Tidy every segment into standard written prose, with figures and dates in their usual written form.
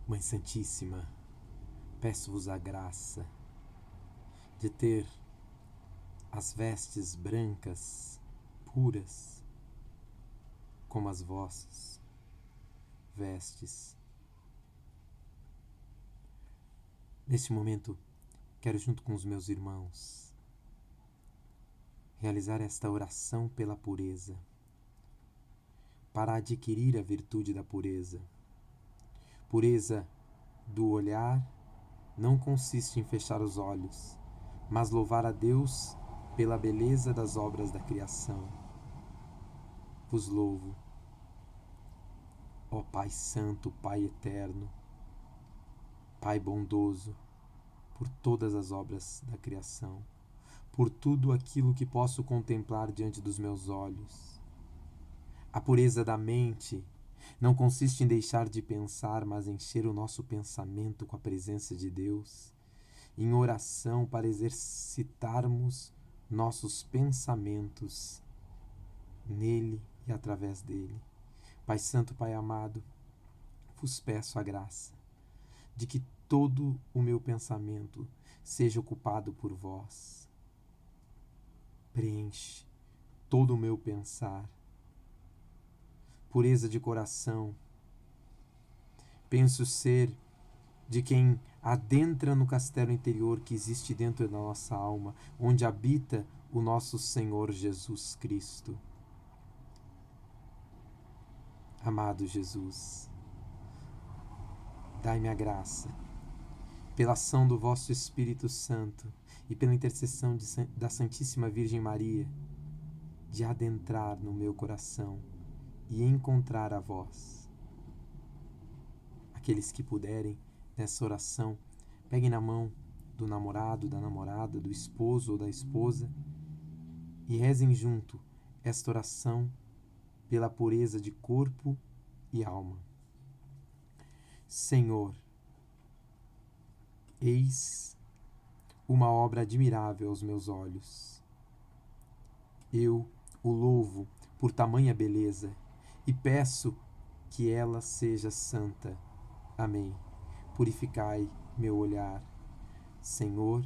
Mãe Santíssima, peço-vos a graça de ter as vestes brancas, puras, como as vossas vestes. Neste momento, quero, junto com os meus irmãos, realizar esta oração pela pureza, para adquirir a virtude da pureza. Pureza do olhar não consiste em fechar os olhos, mas louvar a Deus pela beleza das obras da criação. Vos louvo, ó Pai Santo, Pai Eterno, Pai bondoso, por todas as obras da criação, por tudo aquilo que posso contemplar diante dos meus olhos. A pureza da mente não consiste em deixar de pensar, mas encher o nosso pensamento com a presença de Deus, em oração para exercitarmos nossos pensamentos nele e através dele. Pai Santo, Pai amado, vos peço a graça de que todo o meu pensamento seja ocupado por vós. Preenche todo o meu pensar. Pureza de coração. Penso ser de quem adentra no castelo interior que existe dentro da nossa alma, onde habita o nosso Senhor Jesus Cristo. Amado Jesus, dai-me a graça, pela ação do vosso Espírito Santo e pela intercessão da Santíssima Virgem Maria, de adentrar no meu coração e encontrar a vós. Aqueles que puderem, nessa oração, peguem na mão do namorado, da namorada, do esposo ou da esposa e rezem junto esta oração pela pureza de corpo e alma. Senhor, eis uma obra admirável aos meus olhos. Eu o louvo por tamanha beleza e peço que ela seja santa. Amém. Purificai meu olhar. Senhor,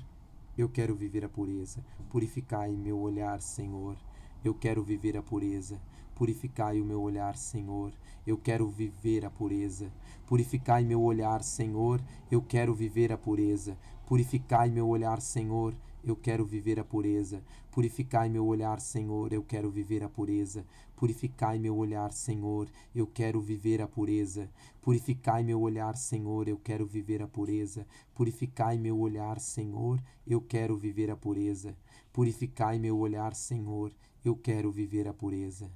eu quero viver a pureza. Purificai meu olhar, Senhor. Eu quero viver a pureza. Purificai o meu olhar, Senhor. Eu quero viver a pureza. Purificai meu olhar, Senhor. Eu quero viver a pureza. Purificai meu olhar, Senhor. Eu quero viver a pureza. Purificai meu olhar, Senhor. Eu quero viver a pureza. Purificai meu olhar, Senhor. Eu quero viver a pureza. Purificai meu olhar, Senhor. Eu quero viver a pureza. Purificai meu olhar, Senhor. Eu quero viver a pureza. Purificai meu olhar, Senhor. Eu quero viver a pureza.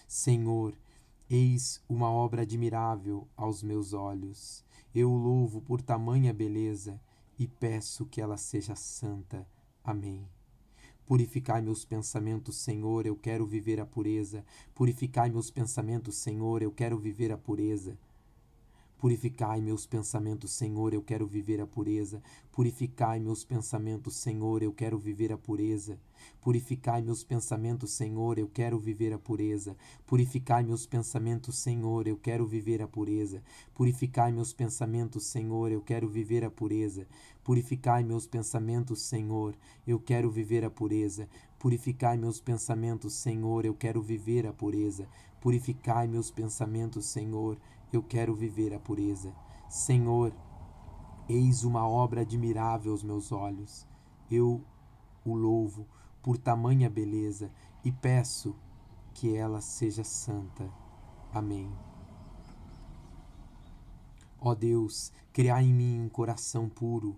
Senhor, eis uma obra admirável aos meus olhos. Eu o louvo por tamanha beleza e peço que ela seja santa. Amém. Purificai meus pensamentos, Senhor, eu quero viver a pureza. Purificai meus pensamentos, Senhor, eu quero viver a pureza. Purificai meus pensamentos, Senhor, eu quero viver a pureza. Purificai meus pensamentos, Senhor, eu quero viver a pureza. Purificai meus pensamentos, Senhor, eu quero viver a pureza. Purificai meus pensamentos, Senhor, eu quero viver a pureza. Purificai meus pensamentos, Senhor, eu quero viver a pureza. Purificai meus pensamentos, Senhor, eu quero viver a pureza. Purificai meus pensamentos, Senhor, eu quero viver a pureza. Purificai meus pensamentos, Senhor, eu quero viver a pureza. Senhor, eis uma obra admirável aos meus olhos. Eu o louvo por tamanha beleza e peço que ela seja santa. Amém. Ó Deus, criai em mim um coração puro.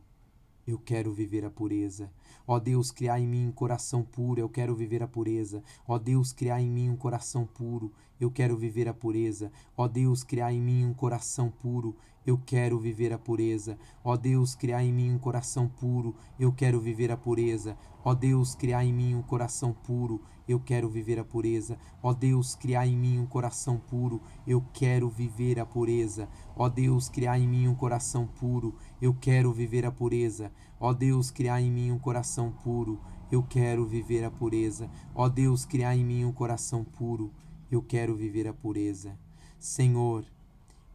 Eu quero viver a pureza. Ó Deus, criai em mim um coração puro, eu quero viver a pureza. Ó Deus, criai em mim um coração puro, eu quero viver a pureza. Ó Deus, criai em mim um coração puro, eu quero viver a pureza. Ó Deus, criai em mim um coração puro, eu quero viver a pureza. Ó Deus, criai em mim um coração puro, eu quero viver a pureza. Ó Deus, criai em mim um coração puro, eu quero viver a pureza. Ó Deus, criai em mim um coração puro, eu quero viver a pureza. Ó Deus, criai em mim um coração puro, eu quero viver a pureza. Ó Deus, criai em mim um coração puro, eu quero viver a pureza. Senhor,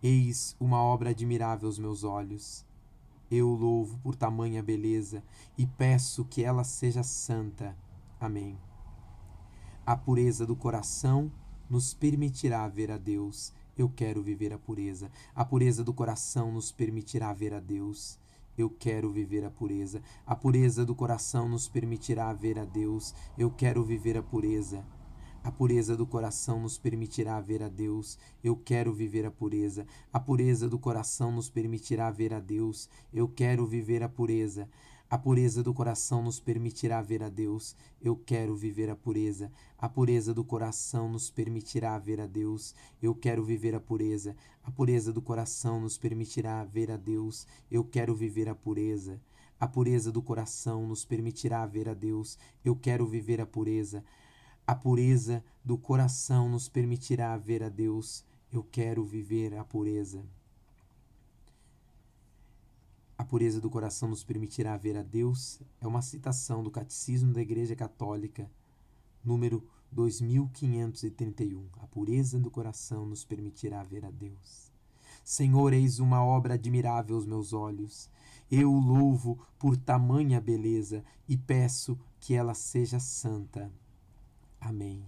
Eis uma obra admirável aos meus olhos. Eu o louvo por tamanha beleza e peço que ela seja santa. Amém. A pureza do coração nos permitirá ver a Deus. Eu quero viver a pureza. A pureza do coração nos permitirá ver a Deus. Eu quero viver a pureza. A pureza do coração nos permitirá ver a Deus. Eu quero viver a pureza. A pureza do coração nos permitirá ver a Deus. Eu quero viver a pureza. A pureza do coração nos permitirá ver a Deus. Eu quero viver a pureza. A pureza do coração nos permitirá ver a Deus. Eu quero viver a pureza. A pureza do coração nos permitirá ver a Deus. Eu quero viver a pureza. A pureza do coração nos permitirá ver a Deus. Eu quero viver a pureza. A pureza do coração nos permitirá ver a Deus. Eu quero viver a pureza. A pureza do coração nos permitirá ver a Deus. Eu quero viver a pureza. A pureza do coração nos permitirá ver a Deus é uma citação do Catecismo da Igreja Católica, número 2531. A pureza do coração nos permitirá ver a Deus. Senhor, eis uma obra admirável aos meus olhos. Eu o louvo por tamanha beleza e peço que ela seja santa. Amém.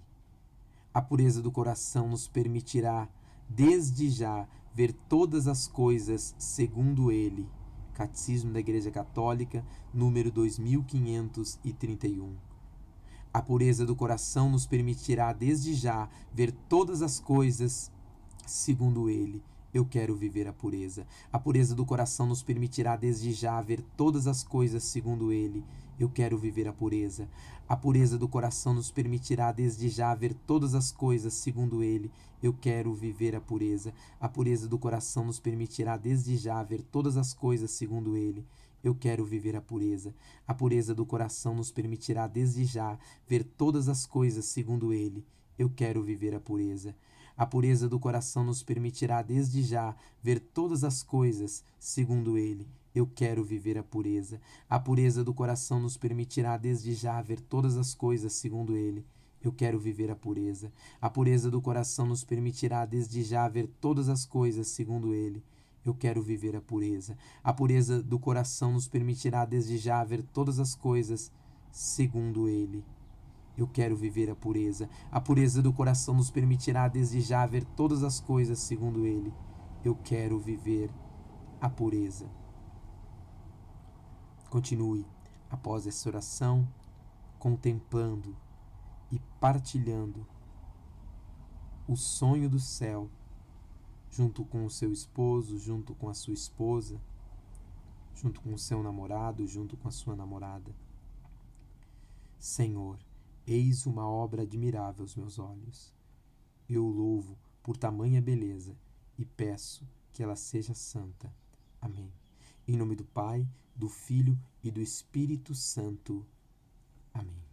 A pureza do coração nos permitirá, desde já, ver todas as coisas segundo ele. Catecismo da Igreja Católica, número 2531. A pureza do coração nos permitirá, desde já, ver todas as coisas segundo ele. Eu quero viver a pureza. A pureza do coração nos permitirá, desde já, ver todas as coisas segundo ele. Eu quero viver a pureza. A pureza do coração nos permitirá, desde já, ver todas as coisas segundo ele. Eu quero viver a pureza. A pureza do coração nos permitirá, desde já, ver todas as coisas segundo ele. Eu quero viver a pureza. A pureza do coração nos permitirá, desde já, ver todas as coisas segundo ele. Eu quero viver a pureza. A pureza do coração nos permitirá, desde já, ver todas as coisas segundo ele. Eu quero viver a pureza. A pureza do coração nos permitirá, desde já, ver todas as coisas segundo ele. Eu quero viver a pureza. A pureza do coração nos permitirá, desde já, ver todas as coisas segundo ele. Eu quero viver a pureza. A pureza do coração nos permitirá, desde já, ver todas as coisas segundo ele. Eu quero viver a pureza. A pureza do coração nos permitirá, desde já, ver todas as coisas segundo ele. Eu quero viver a pureza. Continue, após essa oração, contemplando e partilhando o sonho do céu, junto com o seu esposo, junto com a sua esposa, junto com o seu namorado, junto com a sua namorada. Senhor, eis uma obra admirável aos meus olhos. Eu o louvo por tamanha beleza e peço que ela seja santa. Amém. Em nome do Pai, do Filho e do Espírito Santo. Amém.